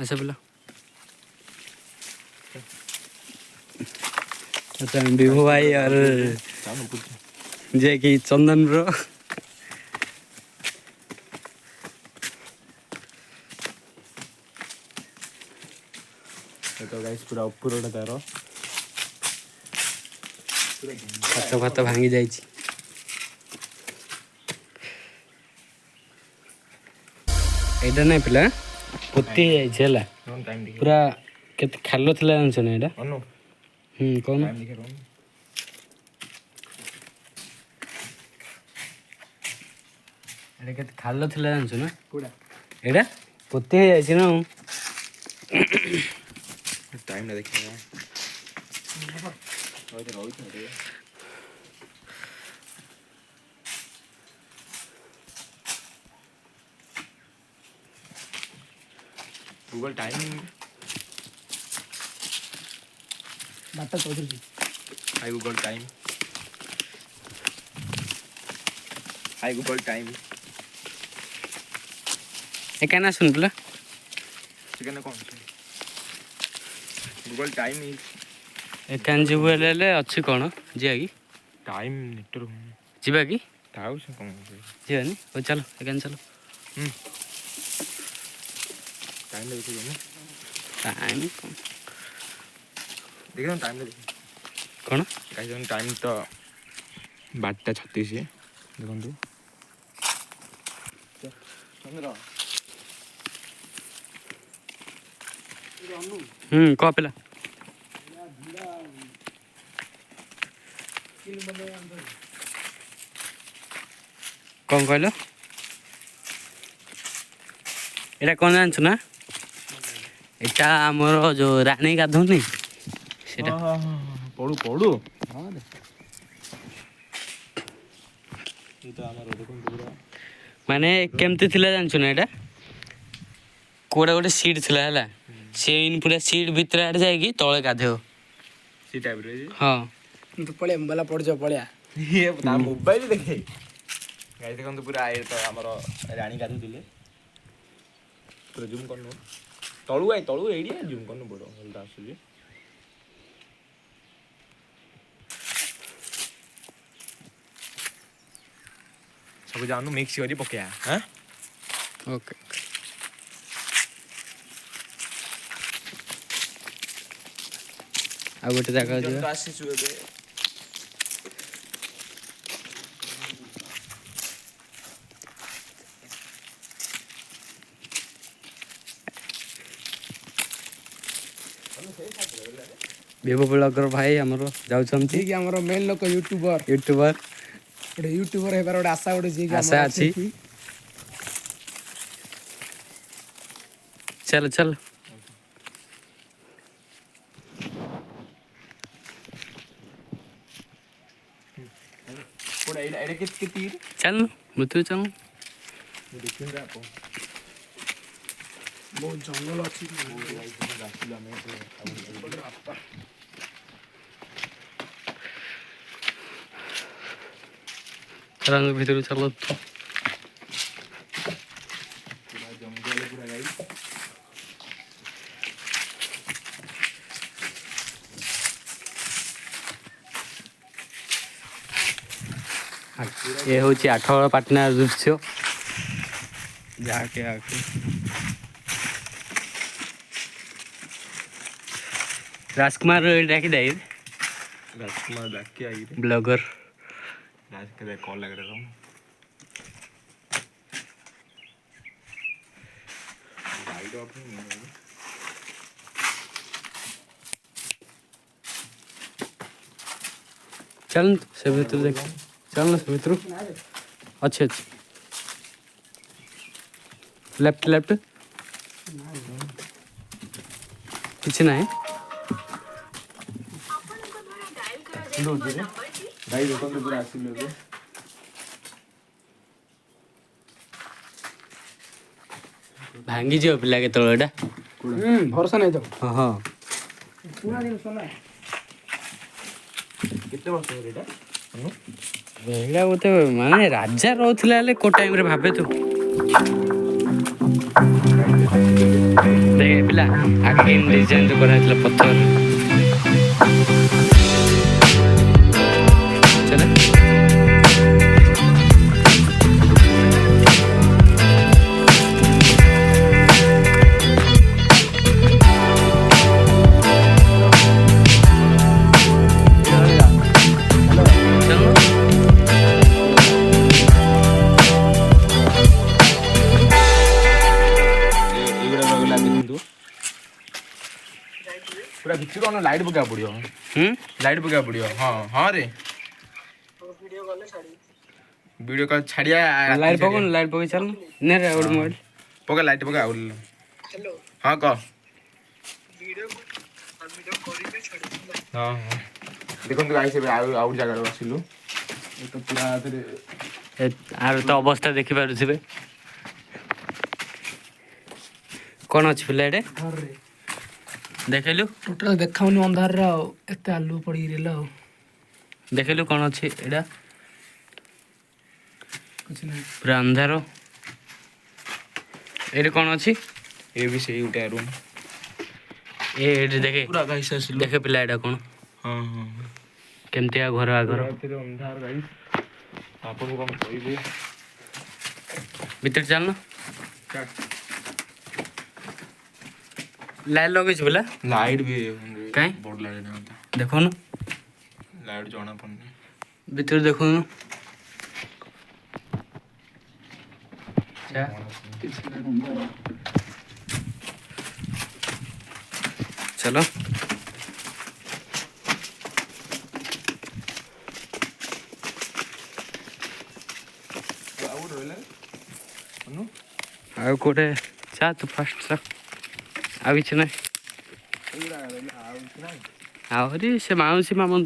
अच्छा बोला अच्छा विभू भाई और जे कि चंदन ब्रो तो गाइस पूरा ऊपर तार हाथ फात भांगी जाइए एटा नहीं पिला पोती है पूरा केते खालो थिला जानछ ना एटा कौन एटा केते खालो थिला जानछ ना कोडा एटा पोती है जाइछ ना टाइम ना देखिए गूगल टाइम बाटा चौधरी जी हाय गूगल टाइम हाय गूगल टाइम एका ना सुन पिला सेकंड कौन गूगल टाइम इज एकान जीव ले अच्छी कौन जिया की टाइम नेटवर्क जीवा की ताऊ से कौन जीवानी ओ चलो एकान चलो टाइम देखिए ना टाइम देखो टाइम देखिए कौन गाइस टाइम तो 12:36 देखो कह पिला कौन कहल एटा कौन जानछ ना एटा हमर जो रानी गाधोनी सेटा पड़ू पड़ू ये तो हमारा देखो पूरा माने केमती थिला जानछ ना एटा कोडा गोटे सीट थिला हला से इन पूरा सीट भीतर आड़ जाय की तळे गाधेओ सी टाइप रे हां तो पड़े मला पड़ जा पड़या ये ना मोबाइल देखे गाइस देखो तो पूरा आए तो हमारा रानी गाधु दिले पूरा जूम करनो तळु एडिया जूम करनो बडो हल्दा आसुजी सब जानू मिक्स करी पकेया हां ओके आ गोटे जागा तो जिवा आसी छु एबे विभू ब्लॉगर भाई हमरो जाउछंती जी कि हमर मेन लोक यूट्यूबर गोटे यूट्यूबर हेबार गोटे आशा गोटे जी कि आशा अछि चल चल कोडा एडे के तीर चल मुतु चल देखिन रे आपो बहुत जंगल अछि रंग भीतर चलो पूरा जंगल पूरा गाइस ये हूँ 8 पाटना दृश्य जाके आके राजकुमार डाकी दाई राजकुमार डाकी आई रे ब्लॉगर राज के कॉल लग रहा हूं गाइड ऑफ नहीं चल से भीतर देख चल ना से भीतर अच्छे अच्छे लेफ्ट लेफ्ट पीछे ना है गाइड देखो तो पूरा आसी लोगे भांगी जो पिला के तळडा भरोसा नहीं तो हां हां पूरा दिन सोना कितने वर्ष हो रेटा एटा गोटे माने राजा रहउथिला ले को टाइम रे भाबे तू ଦେଖେ ପିଲା ଆଗେ ଡିଜାଇନ୍ କରାହେଇଥିଲା ପଥର ଚାଲେ पूरा भितर अन लाइट पका पड़ियो लाइट पका पड़ियो हां हां रे वीडियो का छाड़िया लाइट पकड़ चल ने रे और मोबाइल पका लाइट पका और हेलो हां क वीडियो करी पे छाड़ी हां हां देखो तो गाइस आउट जगह रे बसिलु तो पूरा फिर आर तो अवस्था देखि पारुथिबे कोन अछि पिला एडे घर रे देखलु टोटल देखाउनी अंधार रे एते आलू पड़ी गेला देखलु कोन अछि एडा कुछ नहीं पूरा अंधारो एडे कोन अछि ये भी सही उठा रूम ए एडे देखे पूरा गाइस आसिलु देखे पिला एडा कोन हां हां केमतिया घर आगर फिर अंधार गाइस आपन को कहबे भीतर चल ना लाइट लगे छ बोला लाइट भी काई बोर्ड लाइट ना देखो ना लाइट जाना पड़ने भीतर देखो ना चलो ଆଉ କୋଟେ ଚା ତୁ ଫାଷ୍ଟ ଚା ଆଉ କିଛି ନାହିଁ ଆହୁରି ସେ ମାଉସୀ ମାମୁଁ